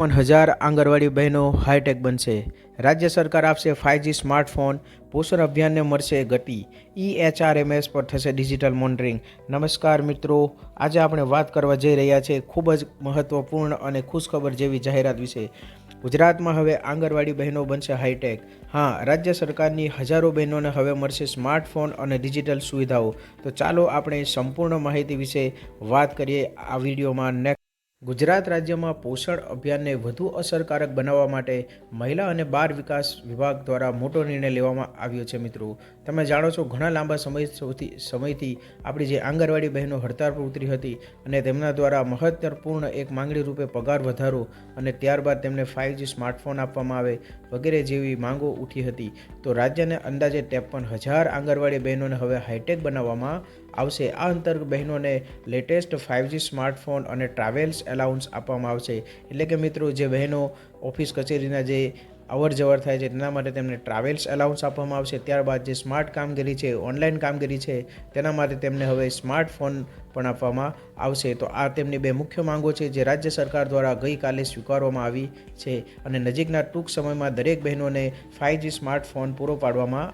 53,000 આંગણવાડી બહેનો હાઈટેક બનશે। રાજ્ય સરકાર આપશે 5G સ્માર્ટફોન। પોષણ અભિયાનને મળશે ગતિ। EHRMS પર થશે ડિજિટલ મોનિટરિંગ। નમસ્કાર મિત્રો, આજે આપણે વાત કરવા જઈ રહ્યા છે ખૂબ જ મહત્વપૂર્ણ અને ખુશખબર જેવી જાહેરાત વિશે। ગુજરાતમાં હવે આંગણવાડી બહેનો બનશે હાઈટેક। હા, રાજ્ય સરકારની હજારો બહેનોને હવે મળશે સ્માર્ટફોન અને ડિજિટલ સુવિધાઓ। તો ચાલો આપણે સંપૂર્ણ માહિતી વિશે વાત કરીએ આ વિડીયોમાં। ગુજરાત રાજ્યમાં પોષણ અભિયાનને વધુ અસરકારક બનાવવા માટે મહિલા અને બાળ વિકાસ વિભાગ દ્વારા મોટો નિર્ણય લેવામાં આવ્યો છે। મિત્રો, તમે જાણો છો ઘણા લાંબા સમયથી આપણી જે આંગણવાડી બહેનો હડતાળ પર ઉતરી હતી અને તેમના દ્વારા મહત્વપૂર્ણ એક માંગણી રૂપે પગાર વધારો અને ત્યારબાદ તેમને 5G સ્માર્ટફોન આપવામાં આવે વગેરે જેવી માંગો ઉઠી હતી। તો રાજ્યને અંદાજે 53,000 આંગણવાડી બહેનોને હવે હાઈટેક બનાવવામાં આવશે। આ અંતર્ગત બહેનોને લેટેસ્ટ 5G સ્માર્ટફોન અને ટ્રાવેલ્સ એલાઉન્સ આપવામાં આવશે। એટલે કે મિત્રો, જે બહેનો ઓફિસ કચેરીના જે અવર જવર થાય છે તેના માટે તેમને ટ્રાવેલ્સ એલાઉન્સ આપવામાં આવશે। ત્યારબાદ જે સ્માર્ટ કામગીરી છે, ઓનલાઈન કામગીરી છે, તેના માટે તેમને હવે સ્માર્ટફોન પણ આપવામાં આવશે। તો આ તેમની બે મુખ્ય માંગો છે જે રાજ્ય સરકાર દ્વારા ગઈકાલે સ્વીકારવામાં આવી છે અને નજીકના ટૂંક સમયમાં દરેક બહેનોને 5G સ્માર્ટફોન પૂરો પાડવામાં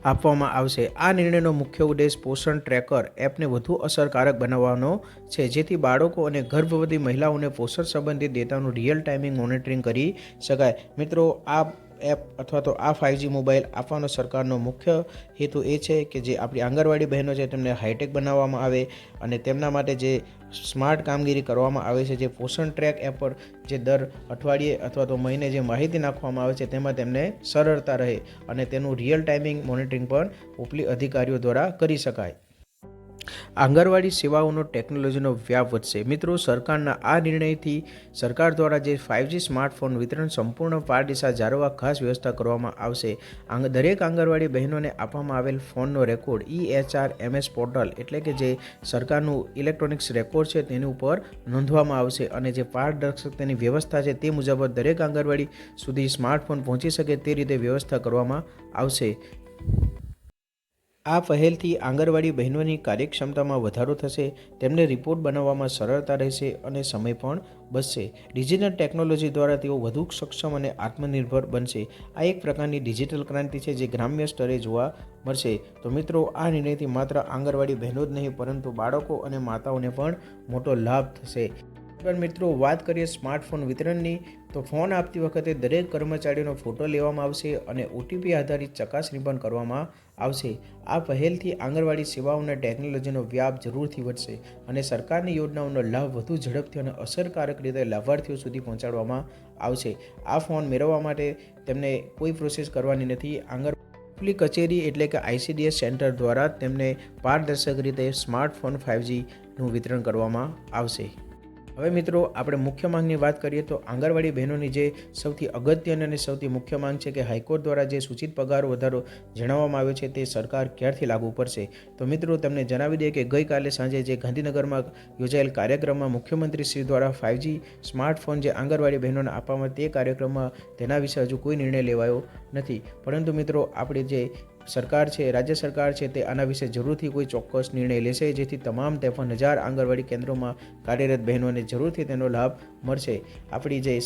આપવામાં આવશે। આ નિર્ણયનો મુખ્ય ઉદ્દેશ પોષણ ટ્રેકર એપને વધુ અસરકારક બનાવવાનો છે, જેથી બાળકો અને ગર્ભવતી મહિલાઓને પોષણ સંબંધિત ડેટાનું રિયલ ટાઈમિંગ મોનિટરિંગ કરી શકાય। મિત્રો, આ એપ અથવા તો આ 5G મોબાઈલ આપવાનો સરકારનો મુખ્ય હેતુ એ છે કે જે આપણી આંગણવાડી બહેનો છે તેમને હાઈટેક બનાવવામાં આવે અને તેમના માટે જે સ્માર્ટ કામગીરી કરવામાં આવે છે, જે પોષણ ટ્રેક એપ પર જે દર અઠવાડિયે અથવા તો મહિને જે માહિતી નાખવામાં આવે છે તેમાં તેમને સરળતા રહે અને તેનું રિયલ ટાઈમિંગ મોનિટરિંગ પણ ઉપલી અધિકારીઓ દ્વારા કરી શકાય। આંગણવાડી સેવાઓનો ટેકનોલોજીનો વ્યાપ વધશે। મિત્રો, સરકારના આ નિર્ણયથી સરકાર દ્વારા જે 5G સ્માર્ટફોન વિતરણ સંપૂર્ણ પારદર્શિતા જાળવવા ખાસ વ્યવસ્થા કરવામાં આવશે। દરેક આંગણવાડી બહેનોને આપવામાં આવેલ ફોનનો રેકોર્ડ EHRMS પોર્ટલ એટલે કે જે સરકારનું ઇલેક્ટ્રોનિક્સ રેકોર્ડ છે તેની ઉપર નોંધવામાં આવશે અને જે પારદર્શકતાની વ્યવસ્થા છે તે મુજબ દરેક આંગણવાડી સુધી સ્માર્ટફોન પહોંચી શકે તે રીતે વ્યવસ્થા કરવામાં આવશે। આ પહેલથી આંગણવાડી બહેનોની કાર્યક્ષમતામાં વધારો થશે, તેમને રિપોર્ટ બનાવવામાં સરળતા રહેશે અને સમય પણ બચશે। ડિજિટલ ટેકનોલોજી દ્વારા તેઓ વધુ સક્ષમ અને આત્મનિર્ભર બનશે। આ એક પ્રકારની ડિજિટલ ક્રાંતિ છે જે ગ્રામ્ય સ્તરે જોવા મળશે। તો મિત્રો, આ નિર્ણયથી માત્ર આંગણવાડી બહેનો જ નહીં પરંતુ બાળકો અને માતાઓને પણ મોટો લાભ થશે। પણ મિત્રો, વાત કરીએ સ્માર્ટફોન વિતરણની, તો ફોન આપતી વખતે દરેક કર્મચારીનો ફોટો લેવામાં આવશે અને OTP આધારિત ચકાસણી પણ કરવામાં આવશે। આ પહેલથી આંગણવાડી સેવાઓના ટેકનોલોજીનો વ્યાપ જરૂરથી વધશે અને સરકારની યોજનાઓનો લાભ વધુ ઝડપથી અને અસરકારક રીતે લાભાર્થીઓ સુધી પહોંચાડવામાં આવશે। આ ફોન મેળવવા માટે તેમને કોઈ પ્રોસેસ કરવાની નથી। ઉપલી કચેરી એટલે કે ICDS સેન્ટર દ્વારા તેમને પારદર્શક રીતે સ્માર્ટફોન 5Gનું વિતરણ કરવામાં આવશે। હવે મિત્રો, આપણે મુખ્ય માંગની વાત કરીએ તો આંગણવાડી બહેનોની જે સૌથી અગત્યની અને સૌથી મુખ્ય માંગ છે કે હાઈકોર્ટ દ્વારા જે સૂચિત પગાર વધારો જણાવવામાં આવ્યો છે તે સરકાર ક્યારથી લાગુ પડશે। તો મિત્રો, તમને જણાવી દઈએ કે ગઈકાલે સાંજે જે ગાંધીનગરમાં યોજાયેલ કાર્યક્રમમાં મુખ્યમંત્રી શ્રી દ્વારા 5G સ્માર્ટફોન જે આંગણવાડી બહેનોને આપવામાં તે કાર્યક્રમમાં તેના વિશે હજુ કોઈ નિર્ણય લેવાયો નથી। પરંતુ મિત્રો, આપણી જે સરકાર છે, રાજ્ય સરકાર છે, તે આના વિશે જરૂરથી કોઈ ચોક્કસ નિર્ણય લેશે જેથી તમામ 53,000 આંગણવાડી કેન્દ્રોમાં કાર્યરત બહેનોને જરૂરથી તેનો લાભ મળશે। આપણી જે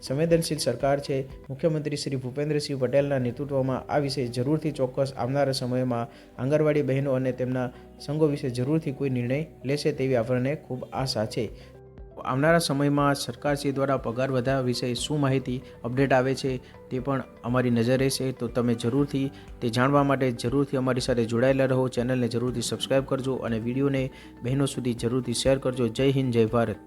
સંવેદનશીલ સરકાર છે, મુખ્યમંત્રી શ્રી ભૂપેન્દ્રસિંહ પટેલના નેતૃત્વમાં આ વિશે જરૂરથી ચોક્કસ આવનારા સમયમાં આંગણવાડી બહેનો અને તેમના સંઘો વિશે જરૂરથી કોઈ નિર્ણય લેશે તેવી આપણને ખૂબ આશા છે। આવનારા સમયમાં સરકારશ્રી દ્વારા પગાર વધારા વિશે શું માહિતી અપડેટ આવે છે તે પણ અમારી નજર રહેશે। તો તમે જરૂરથી તે જાણવા માટે જરૂરથી અમારી સાથે જોડાયેલા રહો। ચેનલને જરૂરથી સબસ્ક્રાઈબ કરજો અને વિડીયોને બહેનો સુધી જરૂરથી શેર કરજો। જય હિન્દ, જય ભારત।